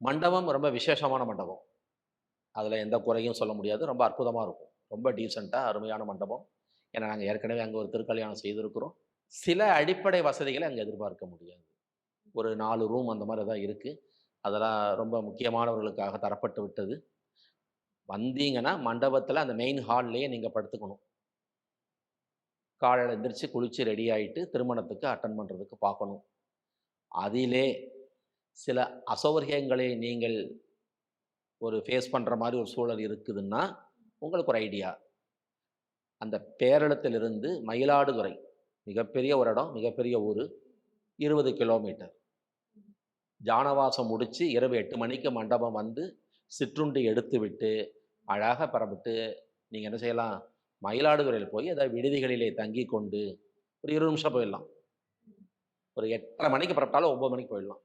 மண்டபம் ரொம்ப விசேஷமான மண்டபம். அதில எந்த குறையும் சொல்ல முடியாது. ரொம்ப அற்புதமா இருக்கும். ரொம்ப டீசென்ட்டா அருமையான மண்டபம். ஏன்னா, நாங்க ஏற்கனவே அங்க ஒரு திருக்கல்யாணம் செய்திருக்கிறோம். சில அடிப்படை வசதிகள அங்க எதிர்பார்க்க முடியாது. ஒரு 4 ரூம் அந்த மாரி தான் இருக்கு. அதெல்லாம் ரொம்ப முக்கியமானவர்களுக்காக தரப்பட்டு விட்டது. வந்தீங்கன்னா, மண்டபத்தில அந்த மெயின் ஹால்லயே நீங்க படுத்துக்கணும். காலையில எந்திரிச்சு குளிச்சு ரெடி ஆயிட்டு, திருமணத்துக்கு அட்டெண்ட் பண்றதுக்கு பார்க்கணும். அதிலே சில அசௌகரியங்களை நீங்கள் ஒரு ஃபேஸ் பண்ற மாரி ஒரு சூழல் இருக்குதுன்னா, உங்களுக்கு ஒரு ஐடியா. அந்த பேரளத்திலிருந்து மயிலாடுதுறை மிகப்பெரிய ஒரு இடம், மிகப்பெரிய ஊரு. 20 கிலோமீட்டர். ஜானவாசம் முடிச்சு இரவு 8 மணிக்கு மண்டபம் வந்து, சிற்றுண்டி எடுத்துவிட்டு, அழகா பெறப்பட்டு நீங்க என்ன செய்யலாம், மயிலாடுதுறையில போய் ஏதாவது விடுதிகளிலே தங்கிக் கொண்டு, ஒரு 20 நிமிஷம் போயிடலாம். ஒரு 8:30 மணிக்கு புறப்பட்டாலும் 9 மணிக்கு போயிடலாம்.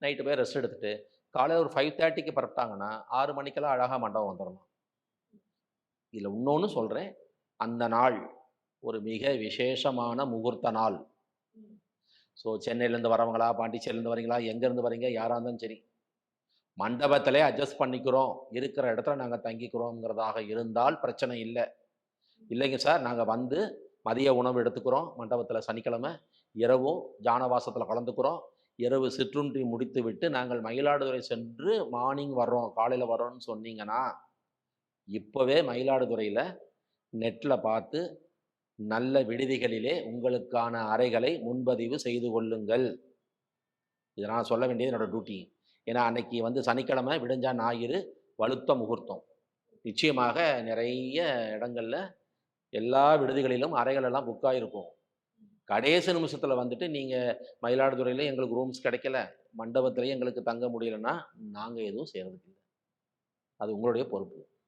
நைட்டு போய் ரெஸ்ட் எடுத்துட்டு, காலையில ஒரு 5:30க்கு புறப்பட்டாங்கன்னா, 6 மணிக்கெல்லாம் அழகா மண்டபம் வந்துரலாம். இதுல இன்னொன்னு சொல்றேன். அந்த நாள் ஒரு மிக விசேஷமான முகூர்த்த நாள். ஸோ சென்னையிலேருந்து வரவங்களா, பாண்டிச்சேரியிலேருந்து வரீங்களா, எங்கேருந்து வரீங்க, யாரா இருந்தாலும் சரி. மண்டபத்திலே அட்ஜஸ்ட் பண்ணிக்கிறோம். இருக்கிற இடத்துல நாங்க தங்கிக்கிறோங்கிறதாக இருந்தால் பிரச்சனை இல்ல. இல்லைங்க சார், நாங்க வந்து மதிய உணவு எடுத்துக்கிறோம். மண்டபத்தில சனிக்கிழமை. இரவும் ஜானவாசத்தில கலந்துக்கிறோம். இரவு சிற்றுண்டி முடித்துவிட்டு நாங்கள் மயிலாடுதுறை சென்று மார்னிங் வர்றோம். காலையில வர்றோம்ன்னு சொன்னீங்கன்னா, இப்பவே மயிலாடுதுறையில நெட்ல பார்த்து நல்ல விடுதிகளிலே உங்களுக்கான அறைகளை முன்பதிவு செய்து கொள்ளுங்கள். இத நான் சொல்ல வேண்டியது என்னோட டியூட்டி. ஏன்னா, அன்னைக்கு வந்து சனிக்கிழமை, விடிஞ்சா ஞாயிறு, வலுத்த முகூர்த்தம். நிச்சயமாக நிறைய இடங்கள்ல எல்லா விடுதிகளிலும் அறைகள் எல்லாம் புக் ஆயிருக்கும். கடைசி நிமிஷத்துல வந்துட்டு நீங்க மயிலாடுதுறையில எங்களுக்கு ரூம்ஸ் கிடைக்கல, மண்டபத்திலேயே எங்களுக்கு தங்க முடியலன்னா, நாங்க எதுவும் செய்றதுக்கு இல்ல. அது உங்களுடைய பொறுப்பு.